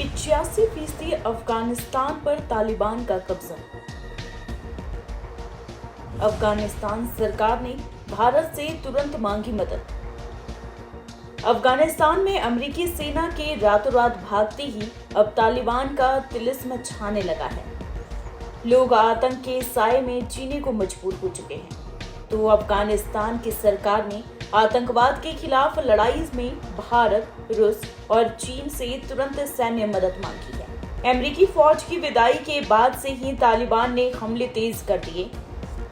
85% अफगानिस्तान पर तालिबान का कब्जा। अफगानिस्तान सरकार ने भारत से तुरंत मांगी मदद। अफगानिस्तान में अमेरिकी सेना के रातों रात भागते ही अब तालिबान का तिलिस्म छाने लगा है। लोग आतंक के साए में जीने को मजबूर हो चुके हैं। तो अफगानिस्तान की सरकार ने आतंकवाद के खिलाफ लड़ाई में भारत, रूस और चीन से तुरंत सैन्य मदद मांगी है। अमेरिकी फौज की विदाई के बाद से ही तालिबान ने हमले तेज कर दिए।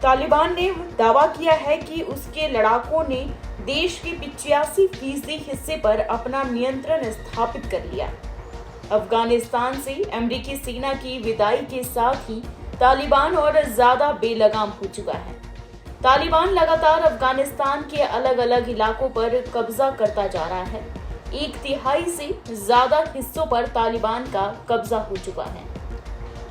तालिबान ने दावा किया है कि उसके लड़ाकों ने देश के 85% हिस्से पर अपना नियंत्रण स्थापित कर लिया। अफगानिस्तान से अमेरिकी सेना की विदाई के साथ ही तालिबान और ज्यादा बेलगाम हो चुका है। तालिबान लगातार अफगानिस्तान के अलग अलग इलाकों पर कब्जा करता जा रहा है। 1/3 से ज्यादा हिस्सों पर तालिबान का कब्जा हो चुका है।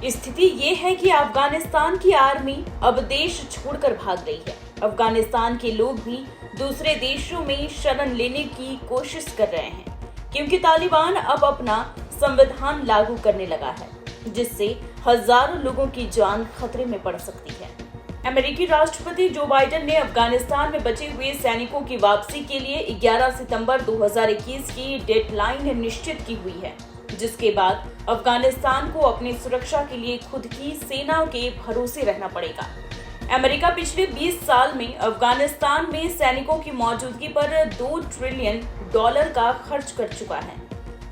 स्थिति ये है कि अफगानिस्तान की आर्मी अब देश छोड़कर भाग रही है। अफगानिस्तान के लोग भी दूसरे देशों में शरण लेने की कोशिश कर रहे हैं, क्योंकि तालिबान अब अपना संविधान लागू करने लगा है, जिससे हजारों लोगों की जान खतरे में पड़ सकती है। अमेरिकी राष्ट्रपति जो बाइडेन ने अफगानिस्तान में बचे हुए सैनिकों की वापसी के लिए 11 सितंबर 2021 की डेडलाइन निश्चित की हुई है, जिसके बाद अफगानिस्तान को अपनी सुरक्षा के लिए खुद की सेना के भरोसे रहना पड़ेगा। अमेरिका पिछले 20 साल में अफगानिस्तान में सैनिकों की मौजूदगी पर $2 ट्रिलियन का खर्च कर चुका है।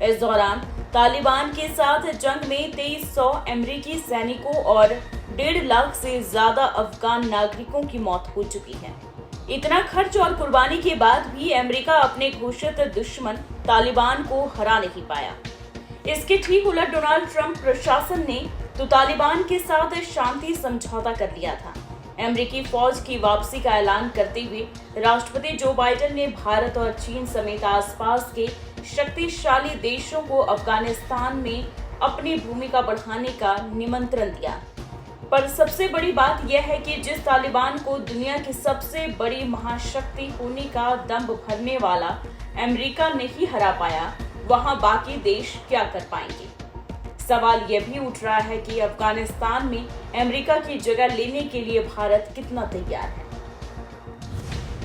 इस दौरान तालिबान के साथ जंग में 2300 अमेरिकी सैनिकों और 1.5 लाख से ज्यादा अफगान नागरिकों की मौत हो चुकी है। इतना खर्च और कुर्बानी के बाद भी अमेरिका अपने घोषित दुश्मन तालिबान को हरा नहीं पाया। इसके ठीक उलट डोनाल्ड ट्रंप प्रशासन ने तो तालिबान के साथ शांति समझौता कर लिया था। अमेरिकी फौज की वापसी का ऐलान करते हुए राष्ट्रपति जो बाइडेन ने भारत और चीन समेत आसपास के शक्तिशाली देशों को अफगानिस्तान में अपनी भूमिका बढ़ाने का निमंत्रण दिया। पर सबसे बड़ी बात यह है कि जिस तालिबान को दुनिया की सबसे बड़ी महाशक्ति होने का दंभ भरने वाला अमेरिका नहीं हरा पाया, वहां बाकी देश क्या कर पाएंगे। सवाल यह भी उठ रहा है कि अफगानिस्तान में अमेरिका की जगह लेने के लिए भारत कितना तैयार है।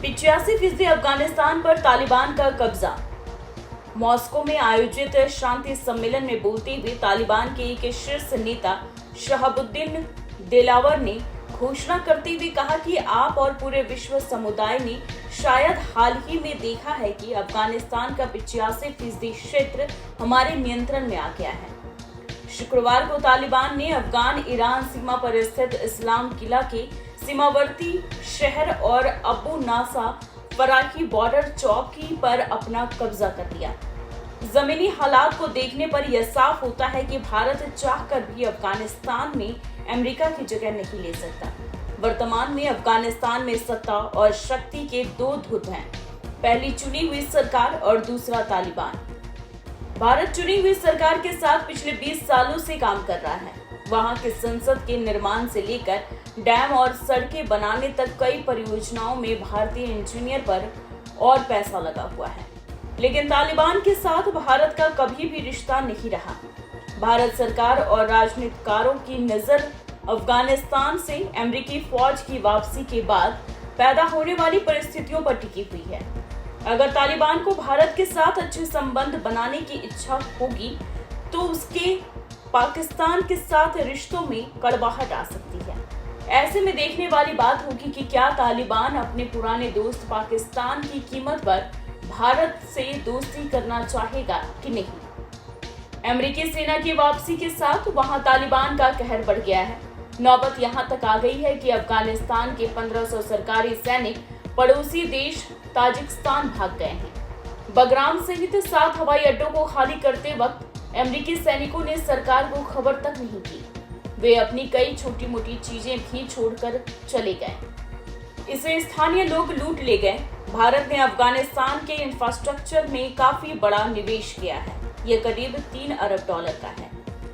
85% अफगानिस्तान पर तालिबान का कब्जा। मॉस्को में आयोजित शांति सम्मेलन में बोलते हुए तालिबान के एक शीर्ष नेता शहाबुद्दीन दिलावर ने घोषणा करते हुए कहा कि आप और पूरे विश्व समुदाय ने शायद हाल ही में देखा है कि अफगानिस्तान का 85% क्षेत्र हमारे नियंत्रण में आ गया है। शुक्रवार को तालिबान ने अफगान ईरान सीमा पर स्थित इस्लाम किला के सीमावर्ती शहर और अबू नासा फराकी बॉर्डर चौकी पर अपना कब्जा कर लिया। जमीनी हालात को देखने पर यह साफ होता है कि भारत चाहकर भी अफगानिस्तान में अमेरिका की जगह नहीं ले सकता। वर्तमान में अफगानिस्तान में सत्ता और शक्ति के 2 धुर हैं, पहली चुनी हुई सरकार और दूसरा तालिबान। भारत चुनी हुई सरकार के साथ पिछले 20 सालों से काम कर रहा है। वहां के संसद के निर्माण से लेकर डैम और सड़कें बनाने तक कई परियोजनाओं में भारतीय इंजीनियर पर और पैसा लगा हुआ है। लेकिन तालिबान के साथ भारत का कभी भी रिश्ता नहीं रहा। भारत सरकार और राजनीतिकारों की नजर अफगानिस्तान से अमेरिकी फौज की वापसी के बाद पैदा होने वाली परिस्थितियों पर टिकी हुई है। अगर तालिबान को भारत के साथ अच्छे संबंध बनाने की इच्छा होगी तो उसके पाकिस्तान के साथ रिश्तों में कड़वाहट आ सकती है। ऐसे में देखने वाली बात होगी कि क्या तालिबान अपने पुराने दोस्त पाकिस्तान की कीमत पर भारत से दोस्ती करना चाहेगा कि नहीं। अमेरिकी सेना की वापसी के साथ वहां तालिबान का कहर बढ़ गया है। नौबत यहां तक आ गई है कि अफगानिस्तान के 1500 सरकारी सैनिक पड़ोसी देश ताजिकिस्तान भाग गए हैं। बगराम सहित 7 हवाई अड्डों को खाली करते वक्त अमेरिकी सैनिकों ने सरकार को खबर तक नहीं की। वे अपनी कई छोटी मोटी चीजें भी छोड़कर चले गए। इसे स्थानीय लोग लूट ले गए। भारत ने अफगानिस्तान के इंफ्रास्ट्रक्चर में काफी बड़ा निवेश किया है। यह करीब $3 अरब का है।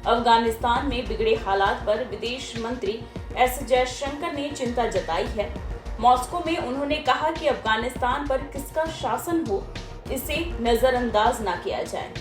अफगानिस्तान में बिगड़े हालात पर विदेश मंत्री एस जयशंकर ने चिंता जताई है। मॉस्को में उन्होंने कहा कि अफगानिस्तान पर किसका शासन हो, इसे नजरअंदाज न किया जाए।